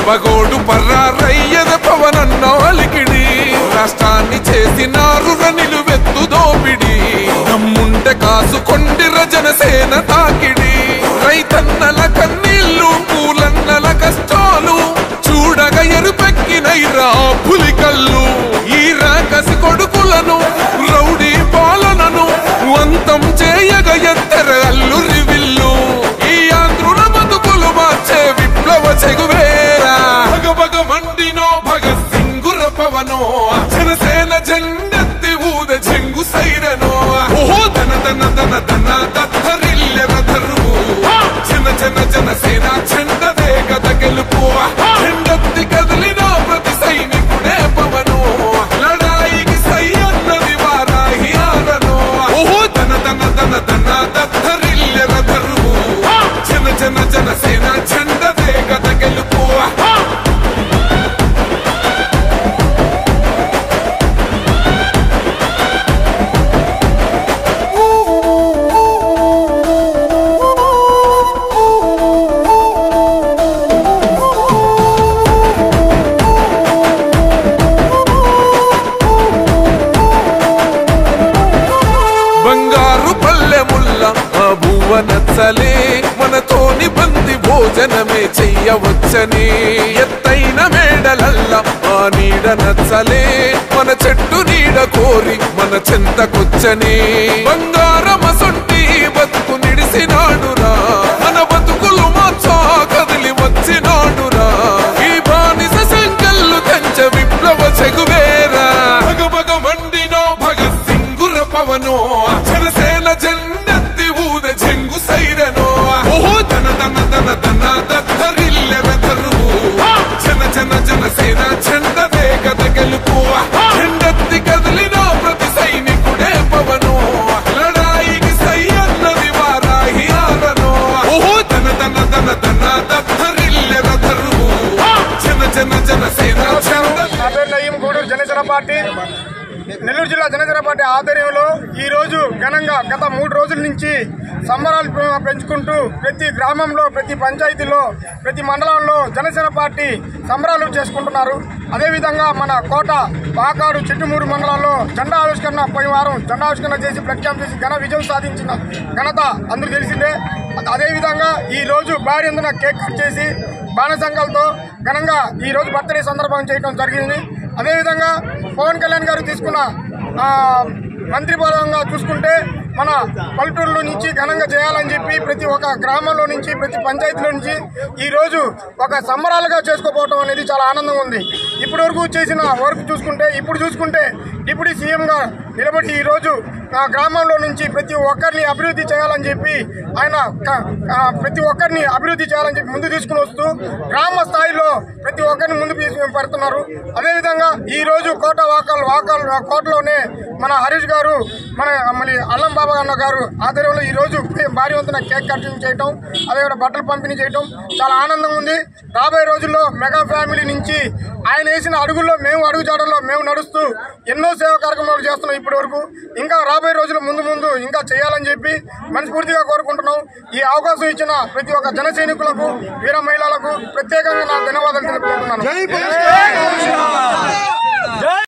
పగోడు పర్రారయ్యద పవనన్న అలికిడి రాష్ట్రాన్ని చేసినారు నిలువెత్తు దోపిడి దమ్ముంటే కాసుకొండిర జనసేన తాకిడి రైతన్నల కన్నీళ్లు పూలన్నల కష్టాలు చూడగా ఎరుపెక్కినైరా పులికల్లు ఈ రాకసి కొడుకులను రౌడీ పాలనను అంతం చేయగ ఎత్తర అల్లురి విల్లు ఈ ఆంధ్రుల బతుకులు మార్చే విప్లవ చెగువేరా భగభగ మండినో భగత్ సింగుర పవనో జనసేన జెండెత్తి ఊద చెంగు సైరనో ఓహో దన దన దన దన దత్తరిల్లెర ధరువు జన జన జనసేన చెండదే గద గెలుపు చెండెత్తి కదిలిన ప్రతి సైనికుడే పవనో లడాయికి సై అన్నది వారాహి ఆరనో ఓహో దన దన దన దన దత్తరిల్లెర ధరువు జన జన జనసేన చెండదే గద గెలుపు బంగారు పల్లెముల్ల ఆ భువ నచ్చలే మనతోని బంది భోజనమే చెయ్యవచ్చని ఎత్తైన మేడలల్ల ఆ నీడ నచ్చలే మన చెట్టు నీడ కోరి మన చెంతకొచ్చని బంగారమసొంటి బతుకు నిడిసినాడురా మన బతుకులు మార్చా కదిలి వచ్చినాడురా ఈ బానిస సంకల్లు తెంచ విప్లవ చెగువేరా భగభగ మండినో భగత్ సింగుర పవనో జనసేన జెండెత్తి ఊద చెంగు సైరనో ఓహో దన దన దన దన దత్తరిల్లెర ధరువు జన జన జనసేన చెండదే గద గెలుపు చెండెత్తి కదిలిన ప్రతి సైనికుడే పవనో లడాయికి సై అన్నది వారాహి ఆరనో ఓహో దన దన దన దన దత్తరిల్లెర ధరువు జన జన జనసేన గూడూరు జనసేన పార్టీ నెల్లూరు జిల్లా జనసేన పార్టీ ఆధ్వర్యంలో ఈ రోజు ఘనంగా గత 3 రోజుల నుంచి సంబరాలు పెంచుకుంటూ ప్రతి గ్రామంలో ప్రతి పంచాయతీలో ప్రతి మండలంలో జనసేన పార్టీ సంబరాలు చేసుకుంటున్నారు. అదేవిధంగా మన కోట పాకాడు చిట్టుమూరు మండలాల్లో జెండా ఆవిష్కరణ పోయిన వారం జెండా ఆవిష్కరణ చేసి ప్రఖ్యాతం చేసి ఘన విజయం సాధించిన ఘనత అందరూ తెలిసిందే. అదేవిధంగా ఈ రోజు భారీ ఎత్తున కేక్ కట్ చేసి బాణసంకలతో ఘనంగా ఈ రోజు బర్త్డే సందర్భం చేయడం జరిగింది. అదేవిధంగా పవన్ కళ్యాణ్ గారు తీసుకున్న మంత్రి పరంగా చూసుకుంటే మన పల్లెటూరులో నుంచి ఘనంగా చేయాలని చెప్పి ప్రతి ఒక్క గ్రామంలో నుంచి ప్రతి పంచాయతీలో నుంచి ఈ రోజు ఒక సంబరాలుగా చేసుకోపోవడం అనేది చాలా ఆనందంగా ఉంది. ఇప్పటి వరకు చేసిన వర్క్ చూసుకుంటే ఇప్పుడు చూసుకుంటే డిప్యూటీ సీఎంగా నిలబడి ఈ రోజు గ్రామంలో నుంచి ప్రతి ఒక్కరిని అభివృద్ధి చేయాలని చెప్పి ఆయన ప్రతి ఒక్కరిని అభివృద్ధి చేయాలని చెప్పి ముందు తీసుకుని వస్తూ గ్రామ స్థాయిలో ప్రతి ఒక్కరిని ముందు పెడుతున్నారు. అదేవిధంగా ఈ రోజు కోటలోనే మన హరీష్ గారు మళ్ళీ అల్లం బాబా అన్న గారు ఆధ్వర్యంలో ఈ రోజు భారీ వంతున కేక్ కటింగ్ చేయటం అదేవిధంగా బట్టలు పంపిణీ చేయటం చాలా ఆనందంగా ఉంది. రాబోయే రోజుల్లో మెగా ఫ్యామిలీ నుంచి ఆయన వేసిన అడుగుల్లో మేము అడుగుజాడల్లో మేము నడుస్తూ ఎన్నో సేవా కార్యక్రమాలు చేస్తున్నాం. ఇప్పటి వరకు ఇంకా రాబోయే రోజుల్లో ముందు ఇంకా చేయాలని చెప్పి మనస్ఫూర్తిగా కోరుకుంటున్నాం. ఈ అవకాశం ఇచ్చిన ప్రతి ఒక్క జన సైనికులకు వీర మహిళలకు ప్రత్యేకంగా నా ధన్యవాదాలు తెలుపుకుంటున్నాను.